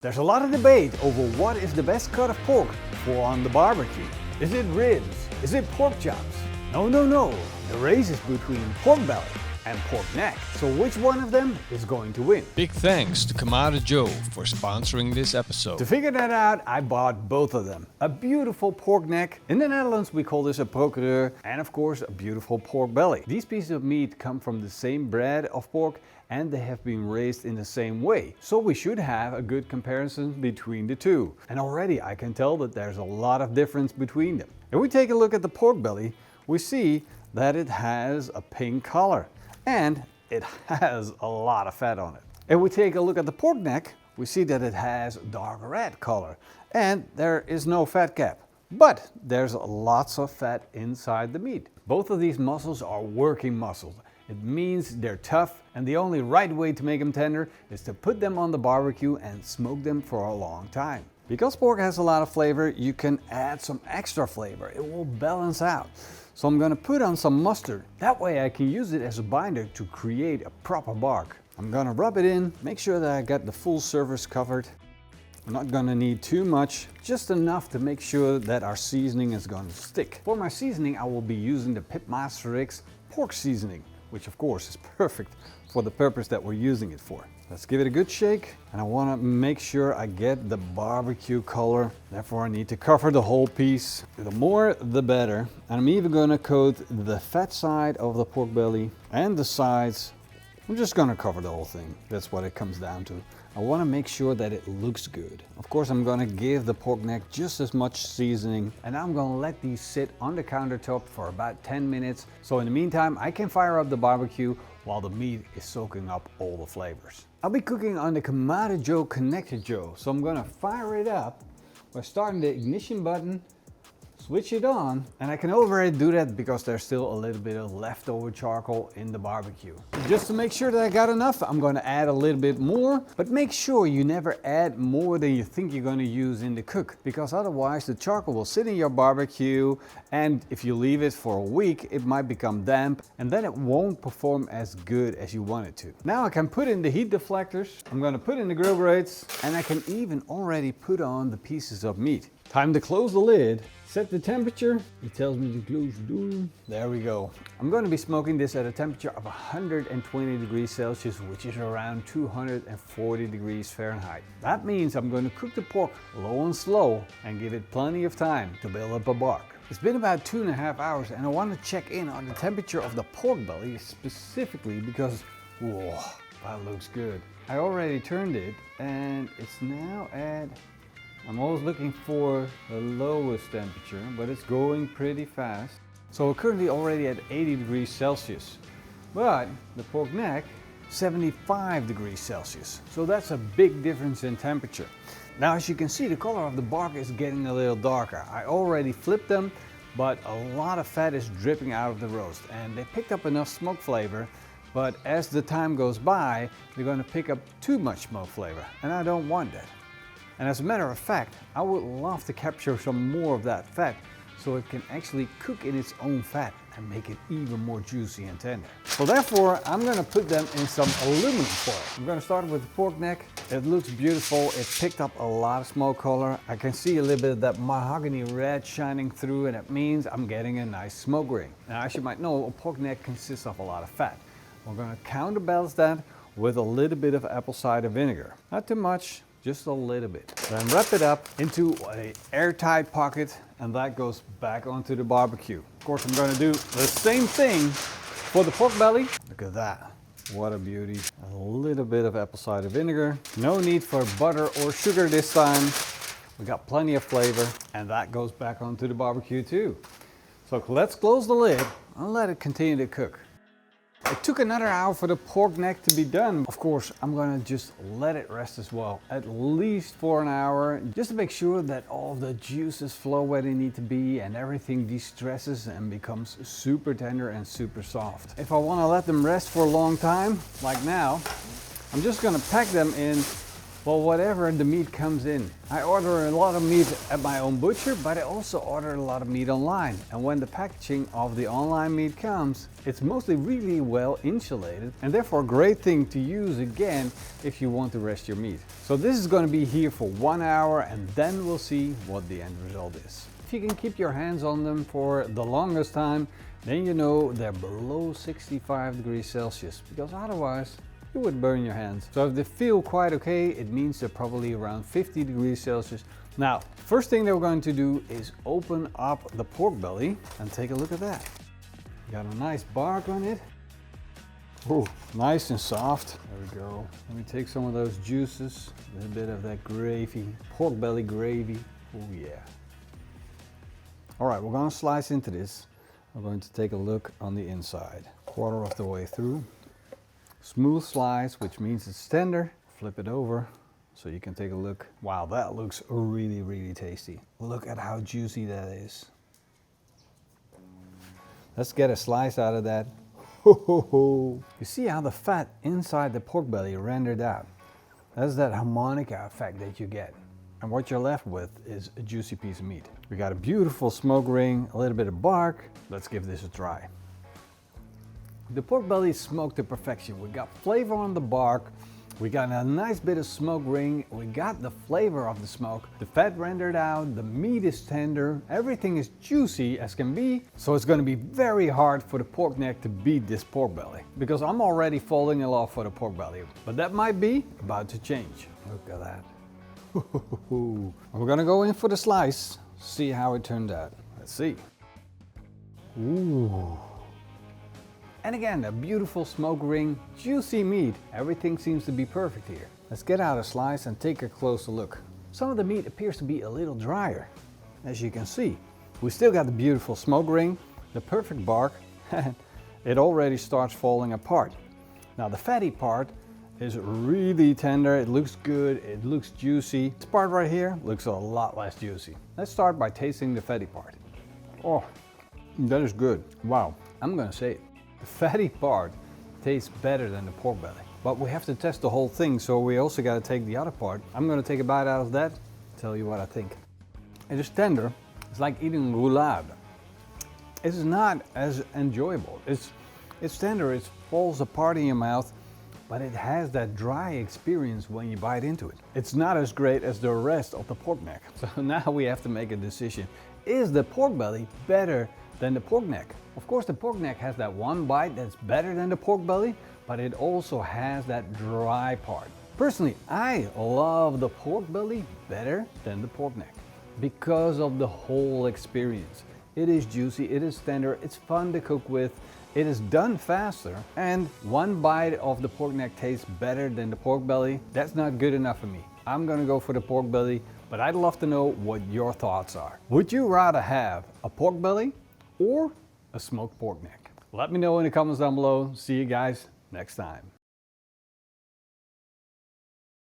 There's a lot of debate over what is the best cut of pork for on the barbecue. Is it ribs? Is it pork chops? No. The race is between pork belly and pork neck. So which one of them is going to win? Big thanks to Kamado Joe for sponsoring this episode. To figure that out, I bought both of them. A beautiful pork neck, in the Netherlands we call this a procureur, and of course a beautiful pork belly. These pieces of meat come from the same breed of pork and they have been raised in the same way. So we should have a good comparison between the two. And already I can tell that there's a lot of difference between them. If we take a look at the pork belly, we see that it has a pink color and it has a lot of fat on it. If we take a look at the pork neck, we see that it has dark red color and there is no fat cap. But there's lots of fat inside the meat. Both of these muscles are working muscles. It means they're tough, and the only right way to make them tender is to put them on the barbecue and smoke them for a long time. Because pork has a lot of flavor, you can add some extra flavor. It will balance out. So I'm going to put on some mustard. That way I can use it as a binder to create a proper bark. I'm going to rub it in, make sure that I got the full surface covered. I'm not going to need too much, just enough to make sure that our seasoning is going to stick. For my seasoning, I will be using the PITMASTERX pork seasoning, which of course is perfect for the purpose that we're using it for. Let's give it a good shake, and I want to make sure I get the barbecue color. Therefore I need to cover the whole piece. The more the better. And I'm even going to coat the fat side of the pork belly and the sides. I'm just going to cover the whole thing. That's what it comes down to. I want to make sure that it looks good. Of course, I'm going to give the pork neck just as much seasoning, and I'm going to let these sit on the countertop for about 10 minutes. So in the meantime, I can fire up the barbecue while the meat is soaking up all the flavors. I'll be cooking on the Kamado Joe Connected Joe, so I'm going to fire it up by starting the ignition button, switch it on, and I can already do that because there's still a little bit of leftover charcoal in the barbecue. Just to make sure that I got enough, I'm going to add a little bit more, but make sure you never add more than you think you're going to use in the cook, because otherwise the charcoal will sit in your barbecue, and if you leave it for a week, it might become damp, and then it won't perform as good as you want it to. Now I can put in the heat deflectors, I'm going to put in the grill grates, and I can even already put on the pieces of meat. Time to close the lid. Set the temperature. It tells me to close the door. There we go. I'm going to be smoking this at a temperature of 120 degrees Celsius, which is around 240 degrees Fahrenheit. That means I'm going to cook the pork low and slow and give it plenty of time to build up a bark. It's been about 2.5 hours and I want to check in on the temperature of the pork belly specifically because, whoa, that looks good. I already turned it and it's now at, I'm always looking for the lowest temperature, but it's going pretty fast. So we're currently already at 80 degrees Celsius, but the pork neck, 75 degrees Celsius. So that's a big difference in temperature. Now, as you can see, the color of the bark is getting a little darker. I already flipped them, but a lot of fat is dripping out of the roast, and they picked up enough smoke flavor. But as the time goes by, they're going to pick up too much smoke flavor, and I don't want that. And as a matter of fact, I would love to capture some more of that fat so it can actually cook in its own fat and make it even more juicy and tender. So therefore, I'm going to put them in some aluminum foil. I'm going to start with the pork neck. It looks beautiful. It picked up a lot of smoke color. I can see a little bit of that mahogany red shining through, and it means I'm getting a nice smoke ring. Now, as you might know, a pork neck consists of a lot of fat. We're going to counterbalance that with a little bit of apple cider vinegar. Not too much. Just a little bit. Then wrap it up into an airtight pocket and that goes back onto the barbecue. Of course, I'm going to do the same thing for the pork belly. Look at that. What a beauty. A little bit of apple cider vinegar. No need for butter or sugar this time. We got plenty of flavor and that goes back onto the barbecue too. So let's close the lid and let it continue to cook. It took another hour for the pork neck to be done. Of course, I'm going to just let it rest as well, at least for an hour, just to make sure that all the juices flow where they need to be and everything de-stresses and becomes super tender and super soft. If I want to let them rest for a long time, like now, I'm just going to pack them in Well, whatever the meat comes in. I order a lot of meat at my own butcher, but I also order a lot of meat online. And when the packaging of the online meat comes, it's mostly really well insulated and therefore a great thing to use again if you want to rest your meat. So this is going to be here for 1 hour and then we'll see what the end result is. If you can keep your hands on them for the longest time, then you know they're below 65 degrees Celsius, because otherwise you would burn your hands. So if they feel quite okay, it means they're probably around 50 degrees Celsius. Now, first thing that we're going to do is open up the pork belly and take a look at that. Got a nice bark on it. Oh, nice and soft. There we go. Let me take some of those juices, a little bit of that gravy, pork belly gravy. Oh yeah. All right, we're going to slice into this. We're going to take a look on the inside. Quarter of the way through. Smooth slice, which means it's tender. Flip it over so you can take a look. Wow, that looks really, really tasty. Look at how juicy that is. Let's get a slice out of that. Ho, ho, ho. You see how the fat inside the pork belly rendered out. That's that harmonica effect that you get. And what you're left with is a juicy piece of meat. We got a beautiful smoke ring, a little bit of bark. Let's give this a try. The pork belly is smoked to perfection. We got flavor on the bark. We got a nice bit of smoke ring. We got the flavor of the smoke. The fat rendered out, the meat is tender. Everything is juicy as can be. So it's gonna be very hard for the pork neck to beat this pork belly, because I'm already falling in love for the pork belly. But that might be about to change. Look at that. We're gonna go in for the slice, see how it turned out. Let's see. Ooh. And again, a beautiful smoke ring, juicy meat. Everything seems to be perfect here. Let's get out a slice and take a closer look. Some of the meat appears to be a little drier, as you can see. We still got the beautiful smoke ring, the perfect bark, and it already starts falling apart. Now the fatty part is really tender, it looks good, it looks juicy. This part right here looks a lot less juicy. Let's start by tasting the fatty part. Oh, that is good. Wow, I'm gonna say it. The fatty part tastes better than the pork belly. But we have to test the whole thing, so we also gotta take the other part. I'm gonna take a bite out of that, tell you what I think. It is tender, it's like eating roulade. It's not as enjoyable. It's tender, it falls apart in your mouth, but it has that dry experience when you bite into it. It's not as great as the rest of the pork neck. So now we have to make a decision. Is the pork belly better than the pork neck? Of course, the pork neck has that one bite that's better than the pork belly, but it also has that dry part. Personally, I love the pork belly better than the pork neck because of the whole experience. It is juicy, it is tender, it's fun to cook with, it is done faster, and one bite of the pork neck tastes better than the pork belly. That's not good enough for me. I'm gonna go for the pork belly, but I'd love to know what your thoughts are. Would you rather have a pork belly or a smoked pork neck? Let me know in the comments down below. See you guys next time.